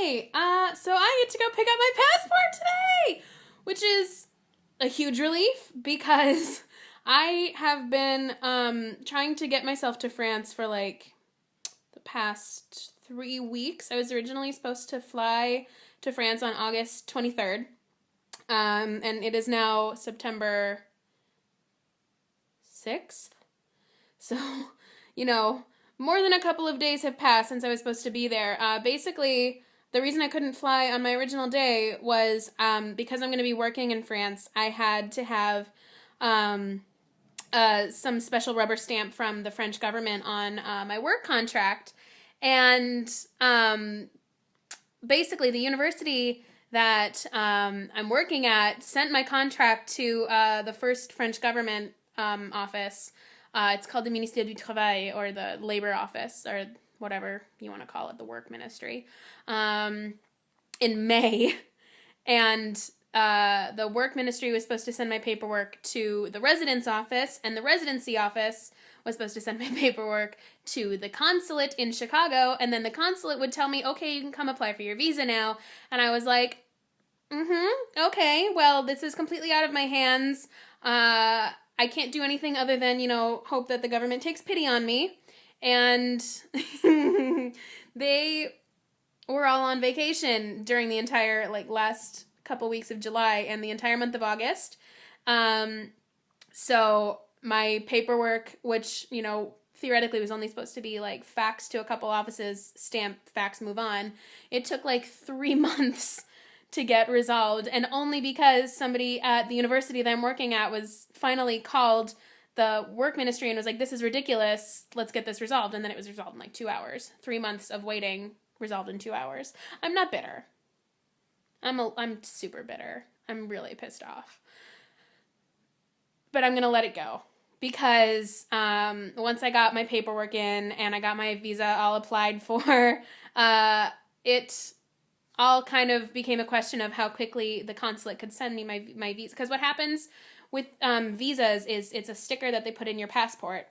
Hey, so I get to go pick up my passport today, which is a huge relief because I have been trying to get myself to France for like the past 3 weeks. I was originally supposed to fly to France on August 23rd, and it is now September 6th. So, more than a couple of days have passed since I was supposed to be there. Basically, the reason I couldn't fly on my original day was because I'm going to be working in France. I had to have some special rubber stamp from the French government on my work contract. And basically, the university that I'm working at sent my contract to the first French government office. It's called the Ministère du Travail, or the Labor Office, or whatever you want to call it, the Work Ministry, in May. And the Work Ministry was supposed to send my paperwork to the Residence Office, and the Residency Office was supposed to send my paperwork to the consulate in Chicago, and then the consulate would tell me, okay, you can come apply for your visa now. And I was like, okay, well, this is completely out of my hands. I can't do anything other than, hope that the government takes pity on me. And they were all on vacation during the entire, last couple weeks of July and the entire month of August. So my paperwork, which, theoretically was only supposed to be, faxed to a couple offices, stamp, fax, move on, it took, 3 months to get resolved, and only because somebody at the university that I'm working at was finally called the work ministry and was like, this is ridiculous, let's get this resolved. And then it was resolved in 2 hours. 3 months of waiting resolved in 2 hours. I'm not bitter. I'm super bitter. I'm really pissed off. But I'm going to let it go. Because once I got my paperwork in and I got my visa all applied for, it all kind of became a question of how quickly the consulate could send me my visa. Because what happens with visas is it's a sticker that they put in your passport,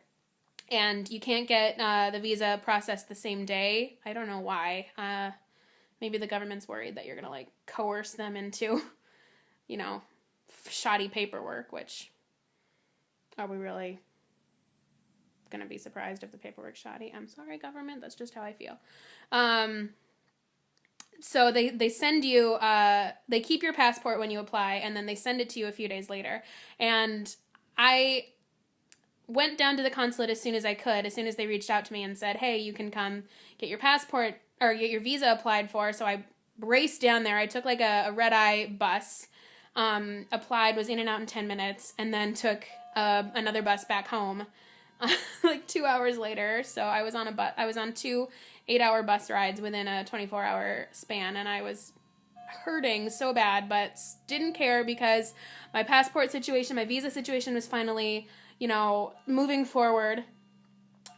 and you can't get the visa processed the same day. I don't know why. Maybe the government's worried that you're going to coerce them into, shoddy paperwork, which, are we really going to be surprised if the paperwork's shoddy? I'm sorry, government. That's just how I feel. So they send you, they keep your passport when you apply, and then they send it to you a few days later. And I went down to the consulate as soon as I could, as soon as they reached out to me and said, hey, you can come get your passport, or get your visa applied for. So I raced down there. I took a red-eye bus, applied, was in and out in 10 minutes, and then took another bus back home 2 hours later. So I was on 2 8-hour bus rides within a 24-hour span, and I was hurting so bad, but didn't care because my passport situation, my visa situation was finally, moving forward.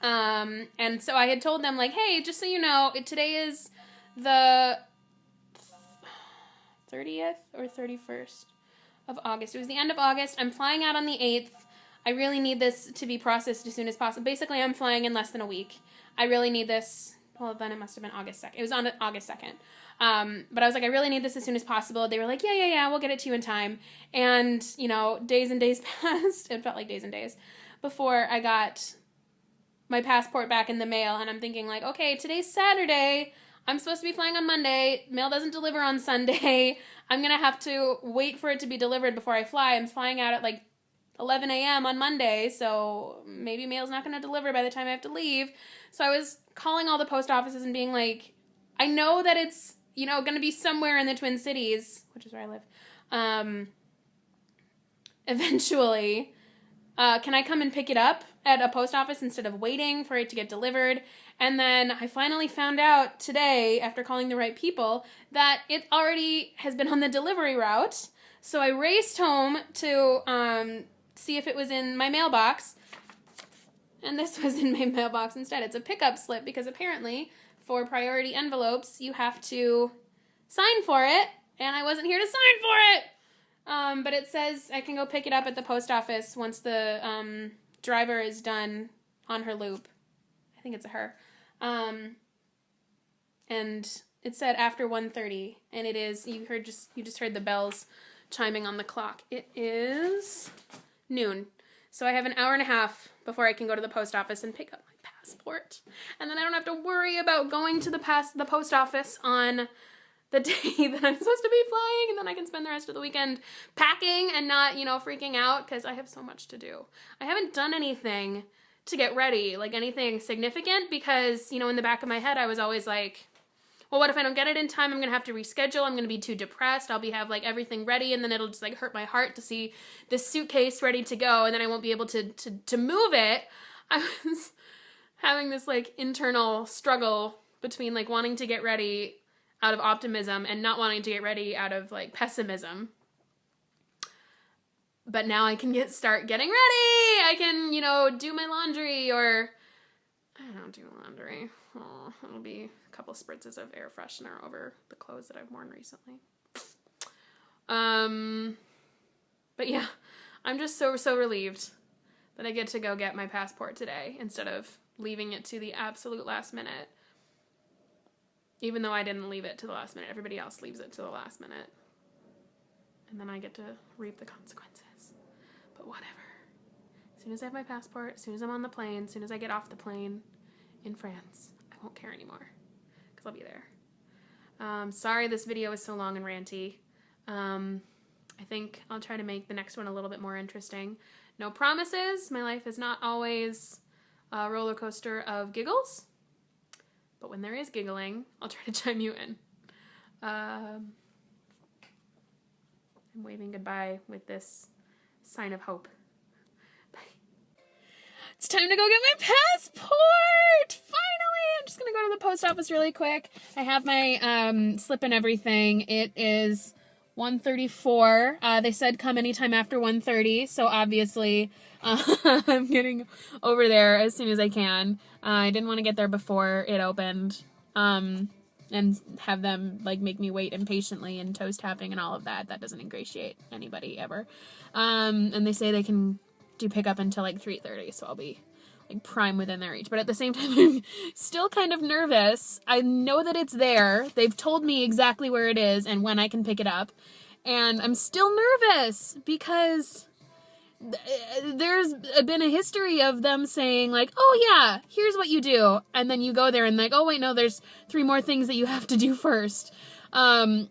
And so I had told them, hey, just so you know, today is the 30th or 31st of August. It was the end of August. I'm flying out on the 8th. I really need this to be processed as soon as possible. Basically, I'm flying in less than a week. I really need this. Well, then it must have been August 2nd. It was on August 2nd. But I was like, I really need this as soon as possible. They were like, yeah, we'll get it to you in time. And, days and days passed. It felt like days and days before I got my passport back in the mail. And I'm thinking okay, today's Saturday. I'm supposed to be flying on Monday. Mail doesn't deliver on Sunday. I'm going to have to wait for it to be delivered before I fly. I'm flying out at 11 a.m. on Monday, so maybe mail's not going to deliver by the time I have to leave. So I was calling all the post offices and being like, I know that it's, going to be somewhere in the Twin Cities, which is where I live, eventually. Can I come and pick it up at a post office instead of waiting for it to get delivered? And then I finally found out today, after calling the right people, that it already has been on the delivery route. So I raced home to see if it was in my mailbox, and this was in my mailbox instead. It's a pickup slip, because apparently for priority envelopes you have to sign for it, and I wasn't here to sign for it. But it says I can go pick it up at the post office once the driver is done on her loop. I think it's a her. And It said after 1:30, and it is, you just heard the bells chiming on the clock. It is noon. So I have an hour and a half before I can go to the post office and pick up my passport. And then I don't have to worry about going to the post office on the day that I'm supposed to be flying, and then I can spend the rest of the weekend packing and not, freaking out, because I have so much to do. I haven't done anything to get ready, like anything significant, because, in the back of my head, I was always like, well, what if I don't get it in time? I'm going to have to reschedule. I'm going to be too depressed. I'll have everything ready, and then it'll just hurt my heart to see this suitcase ready to go, and then I won't be able to move it. I was having this internal struggle between wanting to get ready out of optimism and not wanting to get ready out of pessimism. But now I can start getting ready. I can, do my laundry, or I don't do laundry. Oh, it'll be a couple spritzes of air freshener over the clothes that I've worn recently. But yeah, I'm just so relieved that I get to go get my passport today instead of leaving it to the absolute last minute. Even though I didn't leave it to the last minute, everybody else leaves it to the last minute. And then I get to reap the consequences. But whatever. As soon as I have my passport, as soon as I'm on the plane, as soon as I get off the plane in France, I won't care anymore, because I'll be there. Sorry this video is so long and ranty. I think I'll try to make the next one a little bit more interesting. No promises. My life is not always a roller coaster of giggles. But when there is giggling, I'll try to chime you in. I'm waving goodbye with this sign of hope. Bye. It's time to go get my passport! Finally! I'm just gonna go to the post office really quick. I have my slip and everything. It is 1:34. They said come anytime after 1:30, so obviously I'm getting over there as soon as I can. I didn't want to get there before it opened, and have them make me wait impatiently and toast tapping and all of that. That doesn't ingratiate anybody ever. And they say they can do pickup until 3:30, so I'll be prime within their reach. But at the same time, I'm still kind of nervous. I know that it's there. They've told me exactly where it is and when I can pick it up. And I'm still nervous because there's been a history of them saying oh yeah, here's what you do. And then you go there and oh wait, no, there's 3 more things that you have to do first. And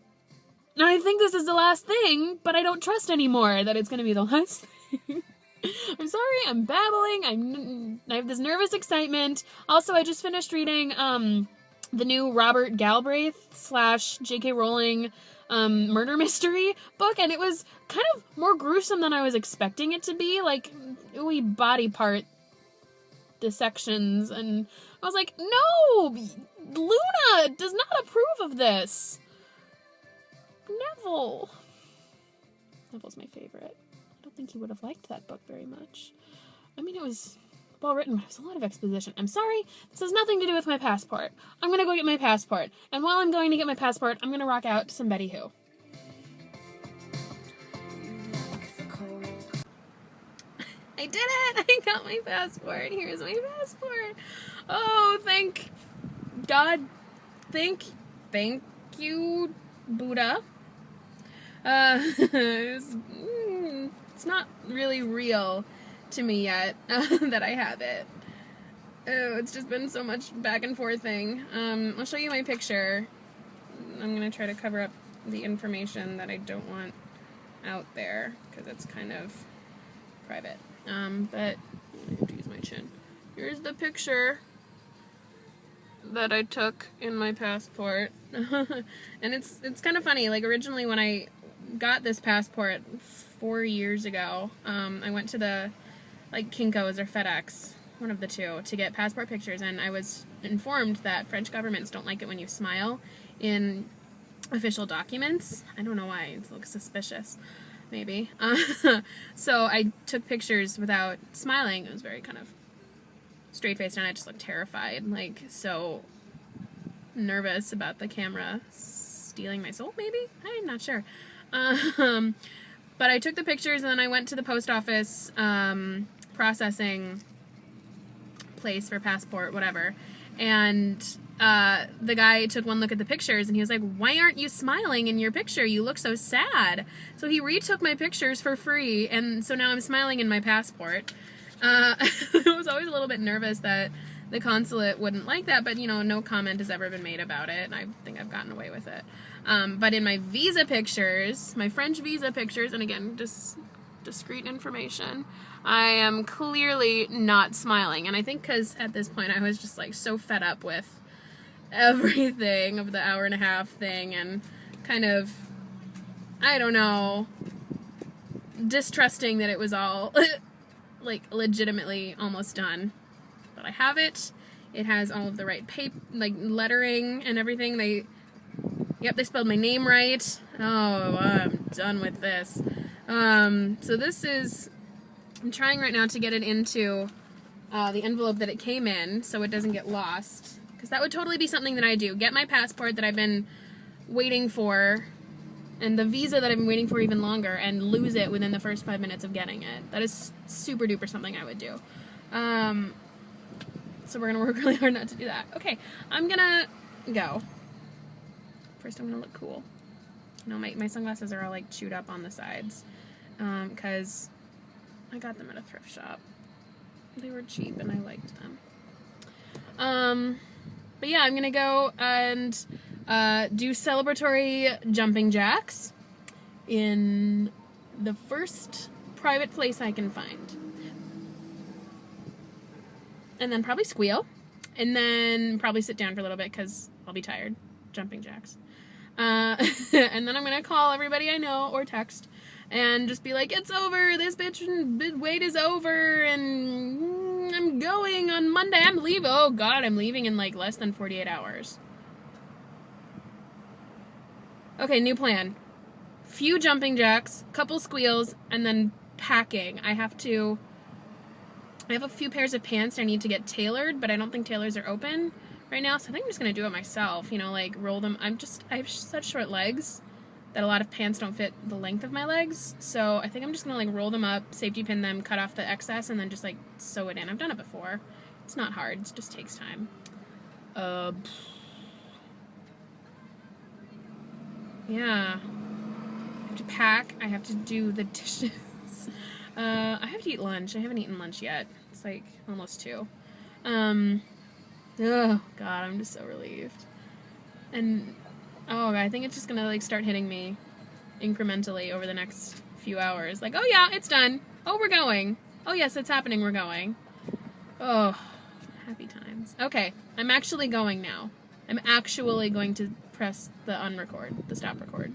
I think this is the last thing, but I don't trust anymore that it's going to be the last thing. I'm sorry, I'm babbling, I have this nervous excitement. Also, I just finished reading the new Robert Galbraith / J.K. Rowling murder mystery book, and it was kind of more gruesome than I was expecting it to be, ooey body part dissections, and I was like, no! Luna does not approve of this! Neville's my favorite. I don't think he would have liked that book very much. I mean, it was well written, but it was a lot of exposition. I'm sorry, this has nothing to do with my passport. I'm gonna go get my passport, and while I'm going to get my passport, I'm gonna rock out to some Betty Who. I did it! I got my passport. Here's my passport. Oh, thank God. Thank you, Buddha. It's not really real to me yet that I have it. Oh, it's just been so much back and forth thing. I'll show you my picture. I'm gonna try to cover up the information that I don't want out there because it's kind of private. But I have to use my chin. Here's the picture that I took in my passport. And it's kind of funny. Originally when I got this passport 4 years ago, I went to the Kinko's or FedEx, one of the two, to get passport pictures, and I was informed that French governments don't like it when you smile in official documents. I don't know why. It looks suspicious, maybe. So I took pictures without smiling. It was very kind of straight-faced, and I just looked terrified, so nervous about the camera stealing my soul, maybe? I'm not sure. But I took the pictures, and then I went to the post office processing place for passport, whatever, and the guy took one look at the pictures and he was like, why aren't you smiling in your picture? You look so sad. So he retook my pictures for free, and so now I'm smiling in my passport. I was always a little bit nervous that the consulate wouldn't like that, but, you know, no comment has ever been made about it, and I think I've gotten away with it. But in my visa pictures, my French visa pictures, and again, just discreet information, I am clearly not smiling. And I think because at this point I was just like so fed up with everything of the hour and a half thing and kind of, I don't know, distrusting that it was all like legitimately almost done. But I have it. It has all of the right like lettering and everything. They spelled my name right. Oh, I'm done with this. So this is, I'm trying right now to get it into the envelope that it came in so it doesn't get lost. Because that would totally be something that I do. Get my passport that I've been waiting for, and the visa that I've been waiting for even longer, and lose it within the first 5 minutes of getting it. That is super duper something I would do. So we're going to work really hard not to do that. Okay, I'm going to go. First I'm going to look cool. You know, my sunglasses are all like chewed up on the sides. Because I got them at a thrift shop. They were cheap and I liked them. But yeah, I'm going to go and do celebratory jumping jacks in the first private place I can find. And then probably squeal. And then probably sit down for a little bit because I'll be tired. Jumping jacks. And then I'm going to call everybody I know or text and just be like, it's over. This bitch wait is over. And I'm going on Monday. I'm leaving. Oh, God, I'm leaving in like less than 48 hours. Okay, new plan. Few jumping jacks, couple squeals, and then packing. I have a few pairs of pants I need to get tailored, but I don't think tailors are open right now, so I think I'm just going to do it myself, you know, like roll them. I have such short legs that a lot of pants don't fit the length of my legs, so I think I'm just going to like roll them up, safety pin them, cut off the excess, and then just like sew it in. I've done it before. It's not hard, it just takes time. Yeah. I have to pack, I have to do the dishes. I have to eat lunch. I haven't eaten lunch yet. It's like almost 2. Oh, God, I'm just so relieved. And, oh, I think it's just gonna, like, start hitting me incrementally over the next few hours. Like, oh, yeah, it's done. Oh, we're going. Oh, yes, it's happening. We're going. Oh, happy times. Okay, I'm actually going now. I'm actually going to press the unrecord, the stop record.